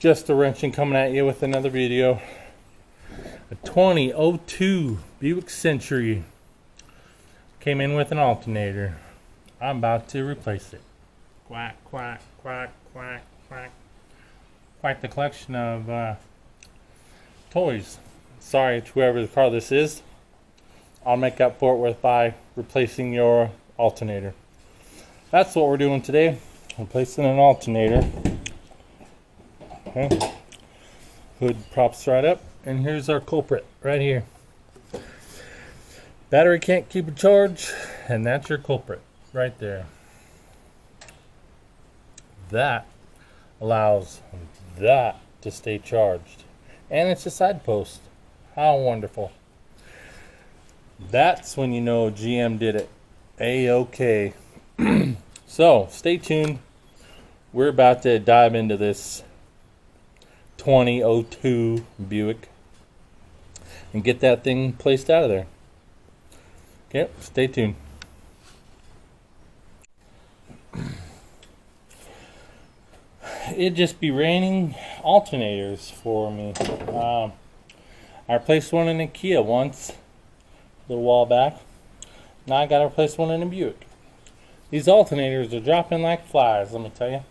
Just a wrenching coming at you with another video. A 2002 Buick Century came in with an alternator. I'm about to replace it. Quack, quack, quack, quack, quack. Quite the collection of toys. Sorry to whoever the car this is. I'll make up for it by replacing your alternator. That's what we're doing today. Replacing an alternator. Okay. Hood props right up, and here's our culprit right here. Battery can't keep a charge, and that's your culprit right there. That allows that to stay charged, and it's a side post. How wonderful. That's when you know GM did it A-OK. So stay tuned. We're about to dive into this 2002 Buick and get that thing placed out of there. Okay, stay tuned. It'd just be raining alternators for me. I replaced one in a Kia once, a little while back. Now I gotta replace one in a Buick. These alternators are dropping like flies, let me tell you.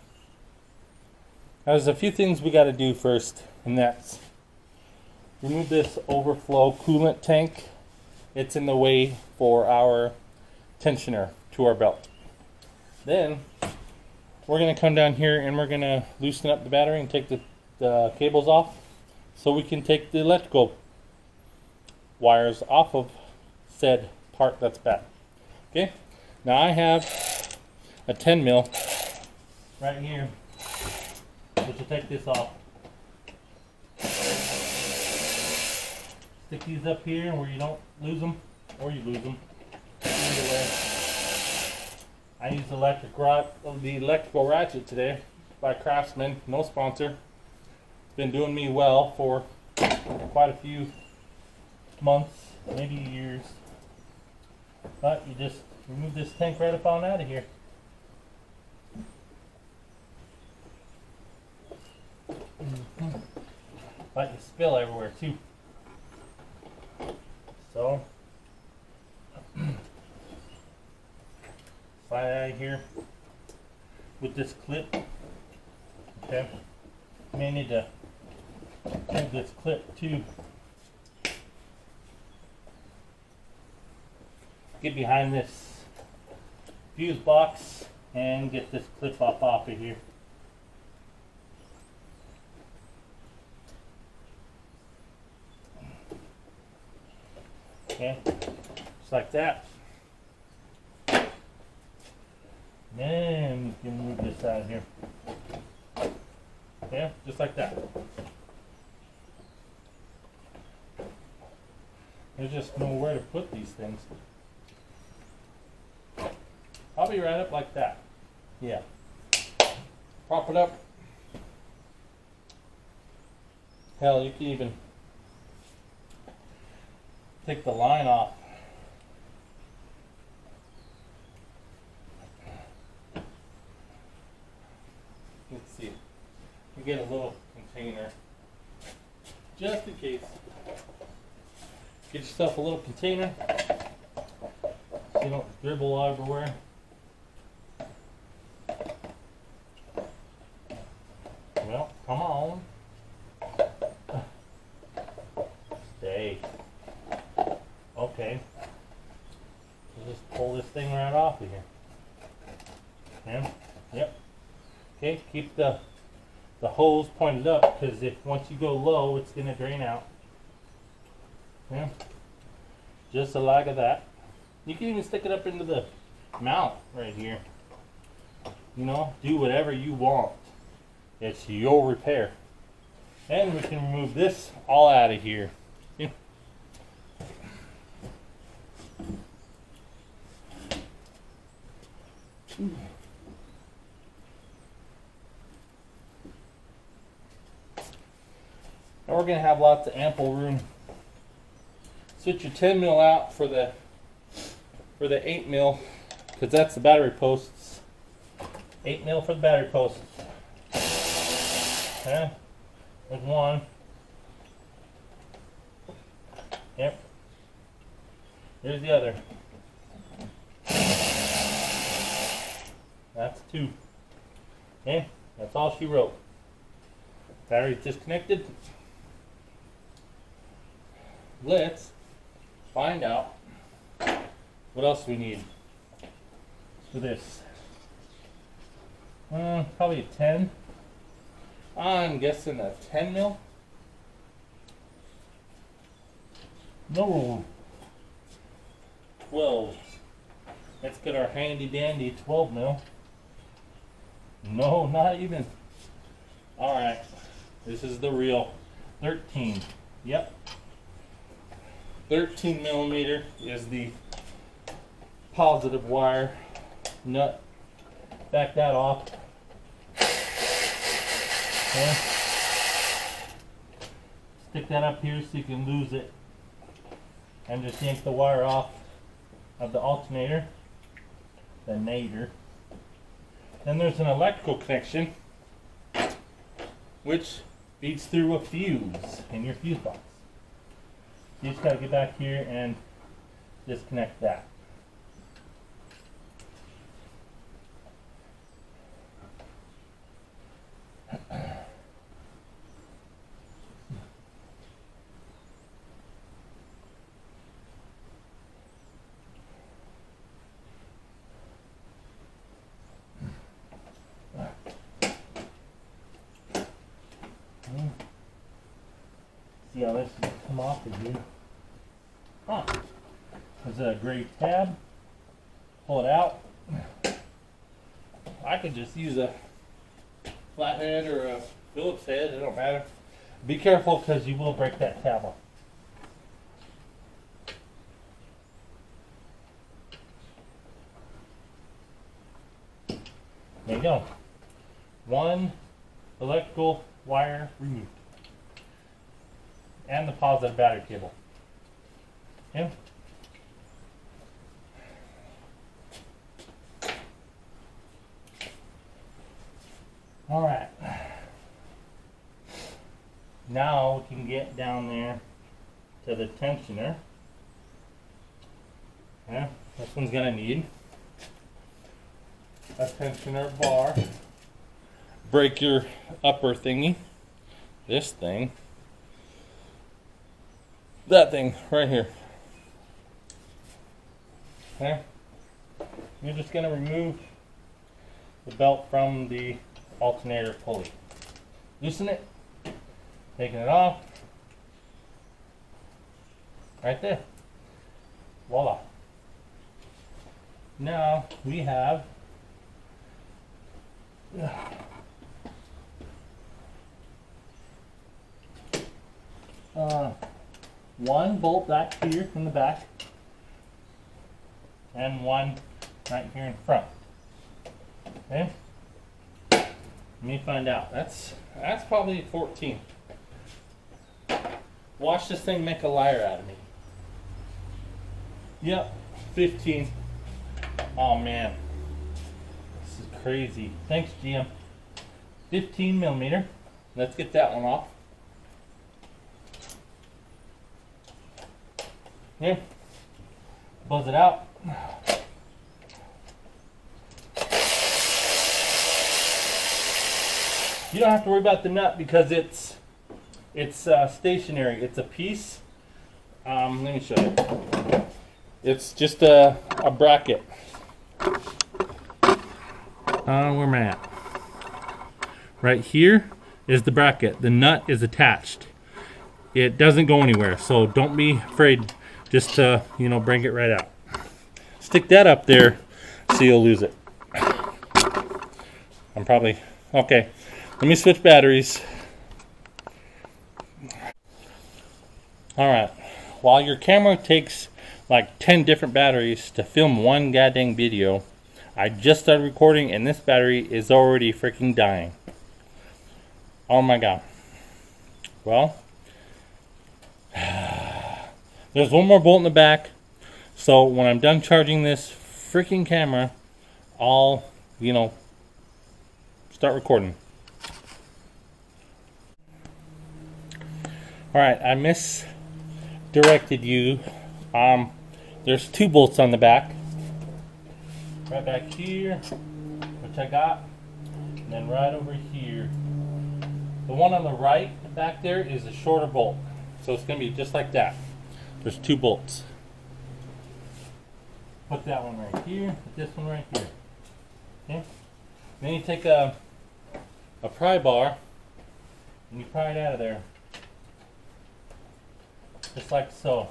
There's a few things we got to do first, and that's remove this overflow coolant tank. It's in the way for our tensioner to our belt. Then we're going to come down here and we're going to loosen up the battery and take the cables off so we can take the electrical wires off of said part that's bad. Okay, now I have a 10 mil right here, which will take this off. Stick these up here where you don't lose them, or you lose them. Either way. I used the electrical ratchet today by Craftsman, no sponsor. It's been doing me well for quite a few months, maybe years. But you just remove this tank right up on out of here. But you spill everywhere too. So slide out of here with this clip. Okay. You may need to move this clip too. Get behind this fuse box and get this clip off of here. Okay, just like that. Then we can move this out of here. Okay, just like that. There's just nowhere to put these things. I'll be right up like that. Yeah. Prop it up. Hell, you can even take the line off. Let's see. You get a little container. Just in case. Get yourself a little container so you don't dribble everywhere. Well, come on. Stay. Okay. So just pull this thing right off of here. Yeah. Yep. Okay, keep the hose pointed up, because if once you go low, it's gonna drain out. Yeah. Just like that. You can even stick it up into the mount right here. You know, do whatever you want. It's your repair. And we can remove this all out of here. Yeah. And we're going to have lots of ample room. Switch your 10 mil out for the 8 mil, because that's the battery posts. 8 mil for the battery posts. Okay. There's one. Yep. There's the other. That's two. Okay, that's all she wrote. Battery's disconnected. Let's find out what else we need for this. Probably a 10. I'm guessing a 10 mil. No. 12. Let's get our handy dandy 12 mil. No, not even. Alright. This is the real 13. Yep. 13 millimeter is the positive wire nut. Back that off. Okay. Stick that up here so you can lose it. And just yank the wire off of the alternator. The nader. Then there's an electrical connection which feeds through a fuse in your fuse box. You just gotta get back here and disconnect that. See how this will come off of here. Huh. There's a gray tab. Pull it out. I could just use a flathead or a Phillips head, it don't matter. Be careful because you will break that tab off. There you go. One electrical wire removed. And the positive battery cable. Okay. Alright. Now we can get down there to the tensioner. Okay. This one's gonna need a tensioner bar. Break your upper thingy. This thing. That thing right here. Okay. You're just going to remove the belt from the alternator pulley. Loosen it. Taking it off. Right there. Voila. Now we have one bolt back here in the back and one right here in front. Okay, let me find out. That's probably 14. Watch this thing make a liar out of me. Yep, 15. Oh man, this is crazy. Thanks, GM. 15 millimeter. Let's get that one off. Here, buzz it out. You don't have to worry about the nut because it's stationary. It's a piece. Let me show you. It's just a bracket. Where am I at? Right here is the bracket. The nut is attached. It doesn't go anywhere, so don't be afraid. Just to, bring it right out. Stick that up there so you'll lose it. I'm probably, okay. Let me switch batteries. Alright, while your camera takes like 10 different batteries to film one goddamn video, I just started recording and this battery is already freaking dying. Oh my god. Well, there's one more bolt in the back, so when I'm done charging this freaking camera, I'll, start recording. Alright, I misdirected you. There's 2 bolts on the back. Right back here, which I got, and then right over here. The one on the right back there is a shorter bolt. So it's going to be just like that. There's 2 bolts. Put that one right here, put this one right here. Okay? Then you take a pry bar and you pry it out of there. Just like so.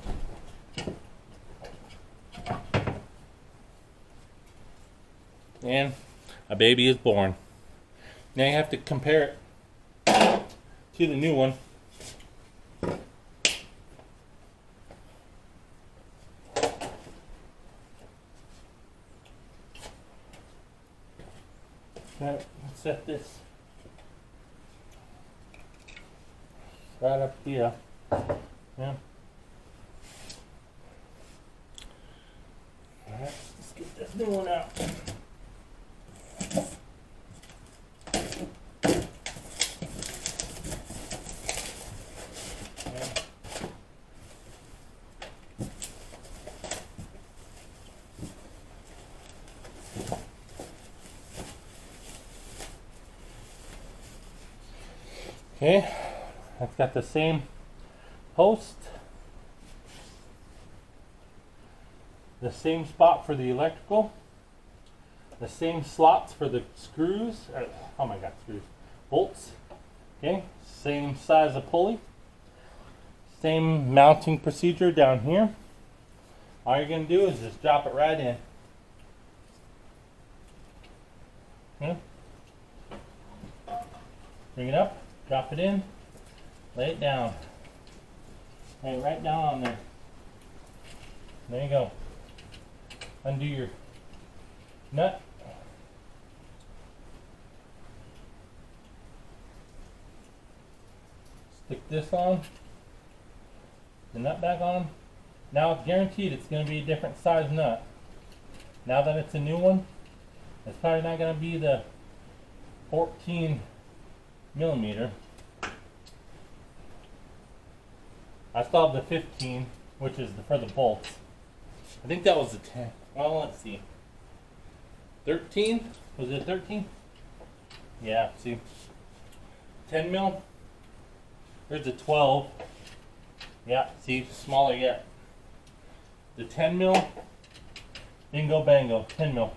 And a baby is born. Now you have to compare it to the new one. Let's set this right up here. Yeah. Alright, let's get this new one out. Okay, it's got the same post, the same spot for the electrical, the same slots for the screws, oh my god, screws, bolts, okay, same size of pulley, same mounting procedure down here. All you're going to do is just drop it right in. Okay. Bring it up. Drop it in, lay it down, lay it right down on there. There you go. Undo your nut. Stick this on, the nut back on. Now guaranteed it's going to be a different size nut. Now that it's a new one, it's probably not going to be the 14 millimeter. I still have the 15, which is for the bolts. I think that was the 10. Well, let's see. 13? Was it 13? Yeah, see. 10 mil. There's a 12. Yeah, see, smaller yet. The 10 mil. Bingo bango, 10 mil.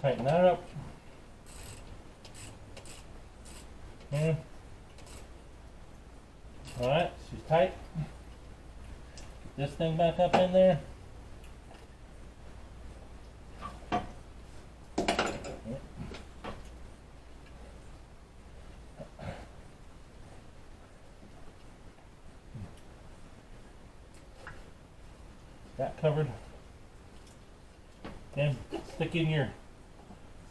Tighten that up. Okay. Alright, she's tight. Get this thing back up in there. That covered. Then stick in your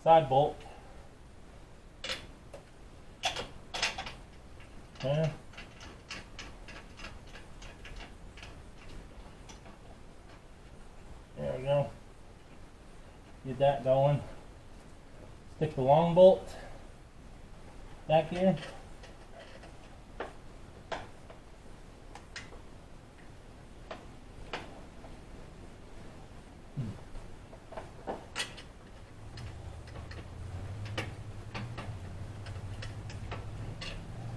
side bolt. Okay. There we go. Get that going. Stick the long bolt back here.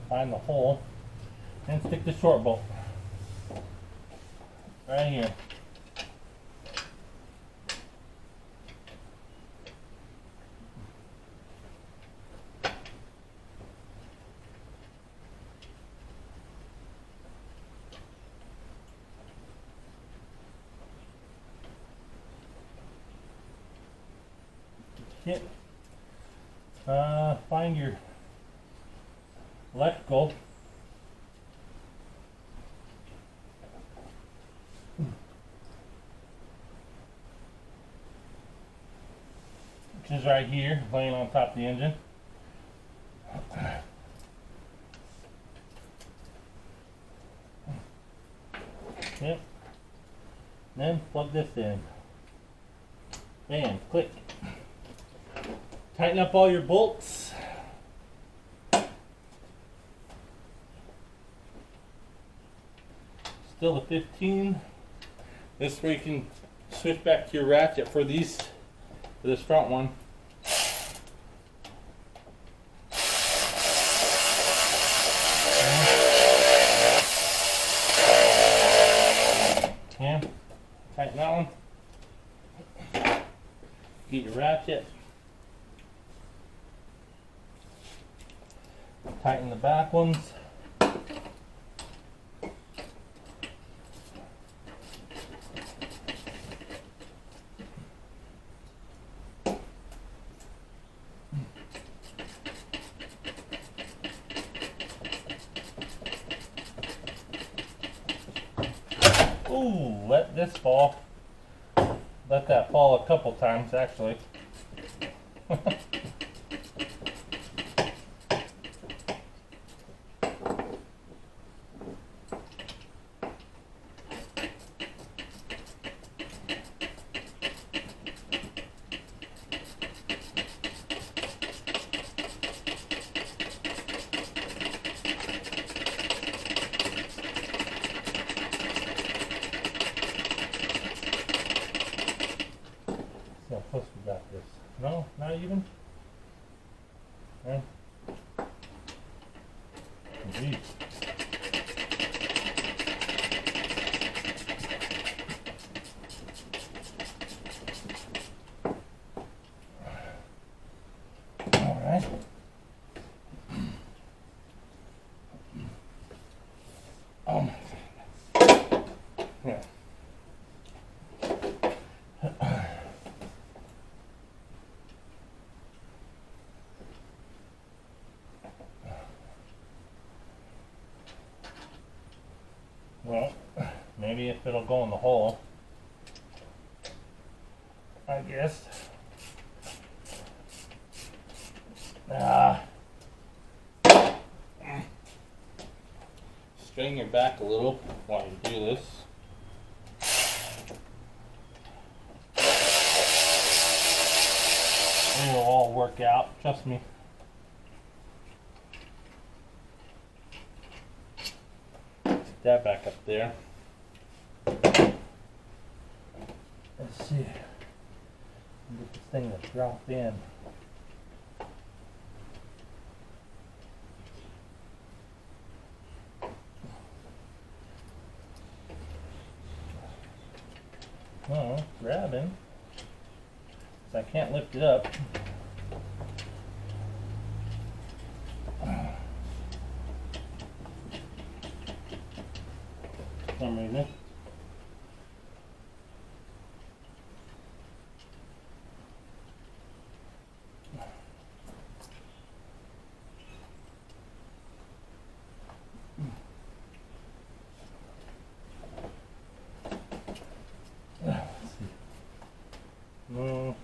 Find the hole and stick the short bolt right here. Kit. Find your electrical. Which is right here, laying on top of the engine. Yep. Then plug this in. Bam, click. Tighten up all your bolts. Still the 15. This way you can switch back to your ratchet for this front one. Yeah, tighten that one. Get your ratchet. Tighten the back ones. Ooh, let this fall. Let that fall a couple times actually. So plus we got this. No, not even. Yeah. Geez. All right. Oh my goodness. Yeah. Well, maybe if it'll go in the hole, I guess. Strain your back a little while you do this. It'll all work out, trust me. Put that back up there. Let's see. Get this thing to drop in. Oh, grabbing. So I can't lift it up. For some reason. No.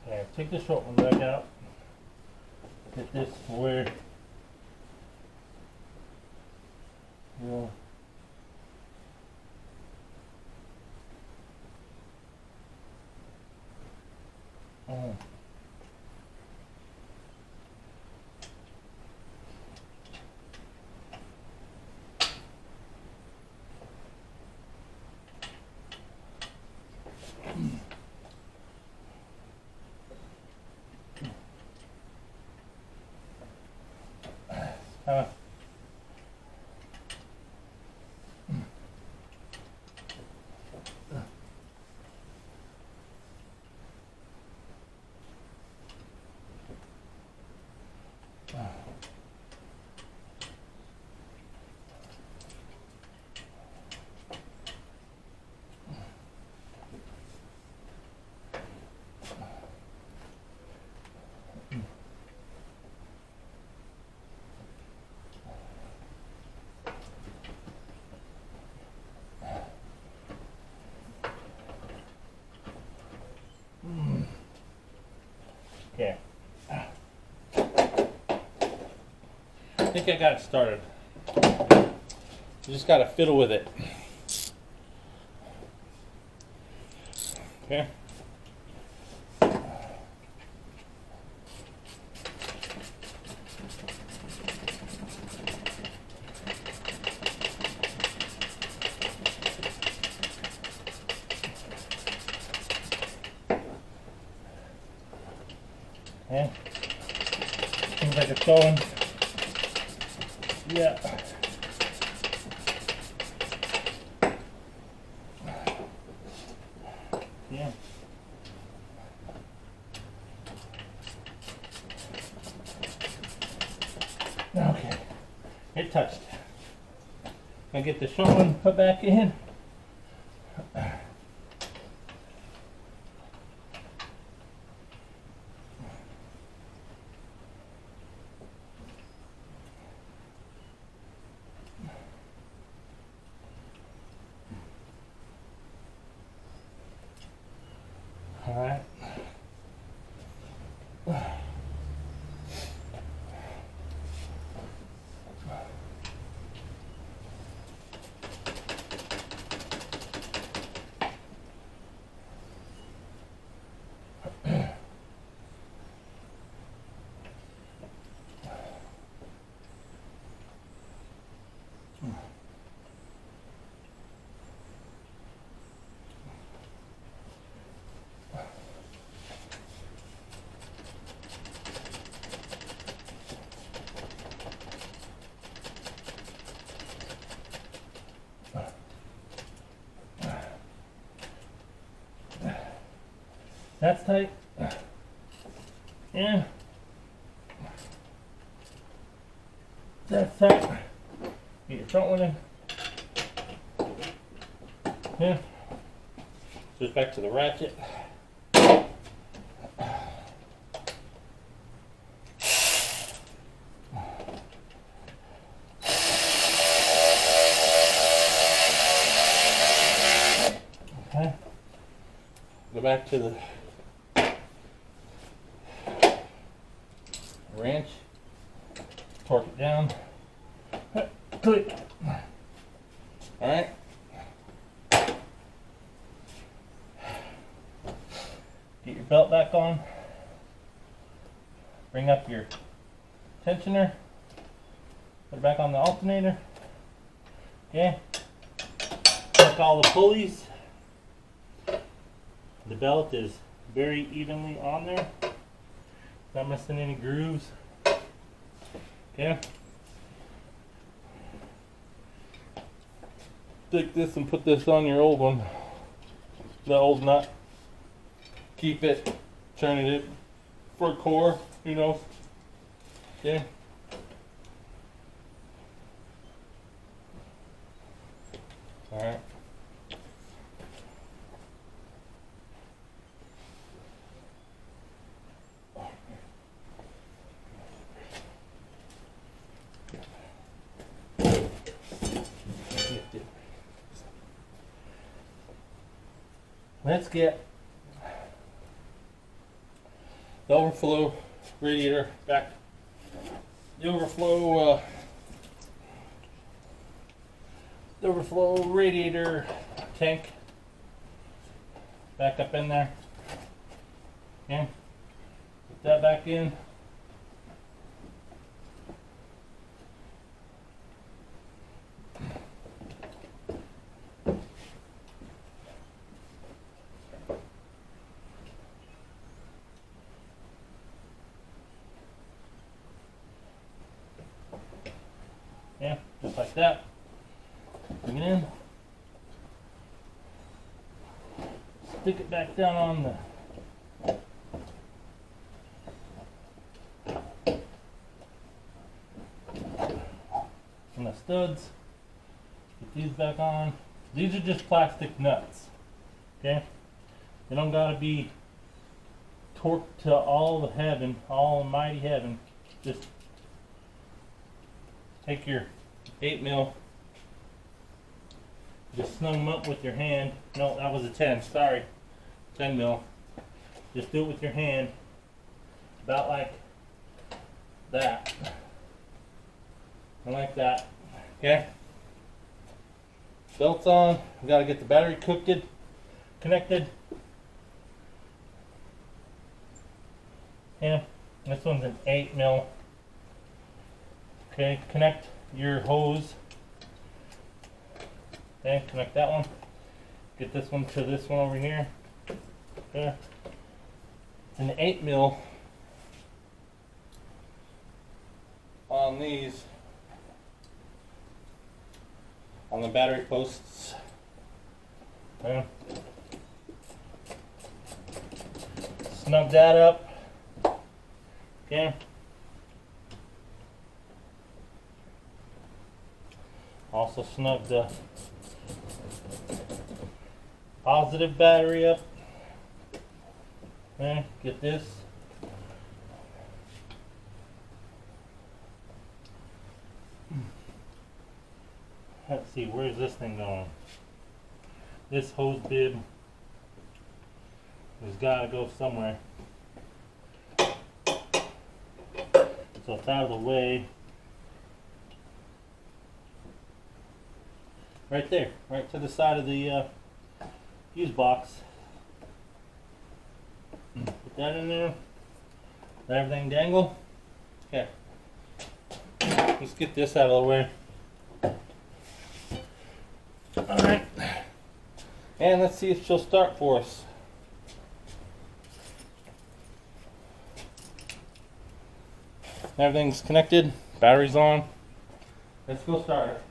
Okay, take the short one back out. Get this where you'll think I got it started. You just gotta fiddle with it. Okay. Okay. Seems like it's going. Yeah. Yeah. Okay. It touched. Gonna get the short one put back in. All right. That's tight. Yeah. That's tight. Get your front one in. Yeah. Just back to the ratchet. Okay. Go back to the wrench, torque it down, click. All right. Get your belt back on. Bring up your tensioner. Put it back on the alternator. Okay. Check all the pulleys. The belt is very evenly on there. Not missing any grooves. Okay. Take this and put this on your old one. The old nut. Keep it. Turning it for a core, you know. Okay. Alright. Let's get the overflow radiator back. The overflow radiator tank back up in there. Okay, put that back in. Yeah, just like that. Bring it in. Stick it back down on the studs. Get these back on. These are just plastic nuts. Okay? They don't gotta be torqued to all the heaven, all almighty heaven. Just take your 8mm, just snug them up with your hand. No, that was a 10, sorry. 10mm. Just do it with your hand, about like that. I like that. Okay. Belt's on. We got to get the battery connected. Yeah, this one's an 8mm. Okay, connect your hose. Okay, connect that one. Get this one to this one over here. Okay. It's an 8mm on these, on the battery posts. Okay. Snug that up. Okay. Also snug the positive battery up. Okay, get this. Let's see, where's this thing going? This hose bib has got to go somewhere. So it's out of the way. Right there, right to the side of the fuse box. Put that in there. Let everything dangle. Okay. Let's get this out of the way. Alright. And let's see if she'll start for us. Everything's connected, battery's on. Let's go start it.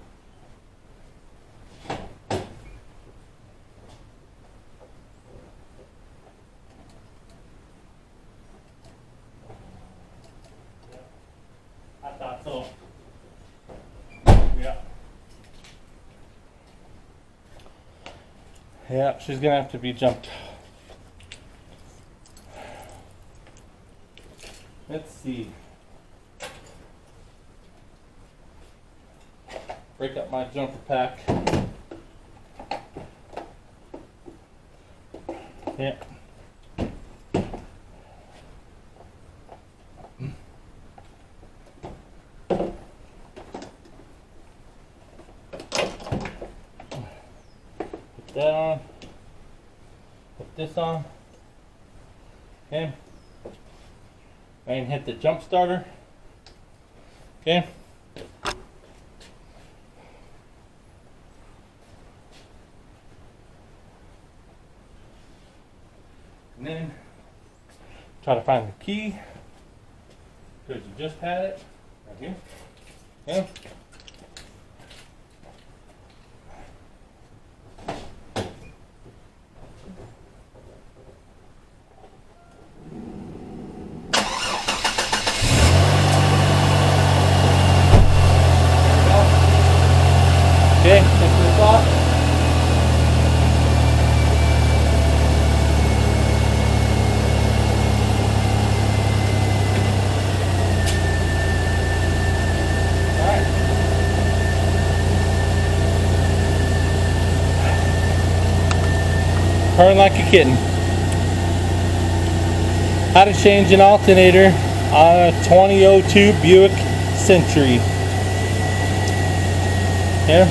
I thought so. Yeah. Yeah, she's gonna have to be jumped. Let's see. Break up my jumper pack. Yeah. Put that on. Put this on. Okay. And hit the jump starter. Okay. And then try to find the key, because you just had it right here. Yeah. Okay, take this off. Purring like a kitten. How to change an alternator on a 2002 Buick Century. Yeah,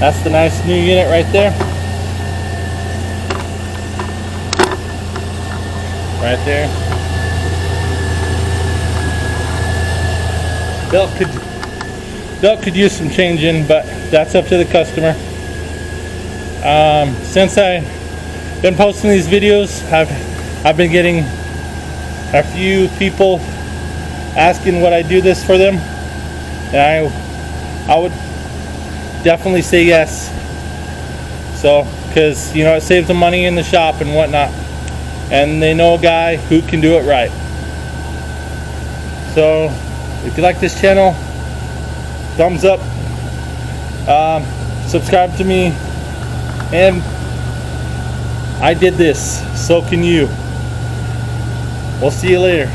that's the nice new unit right there. Right there. Belt could use some changing, but that's up to the customer. Since I've been posting these videos, I've been getting a few people asking would I do this for them, and I would definitely say yes. So, because you know, it saves them money in the shop and whatnot, and they know a guy who can do it right. So if you like this channel, thumbs up, subscribe to me, and I did this, so can you. We'll see you later.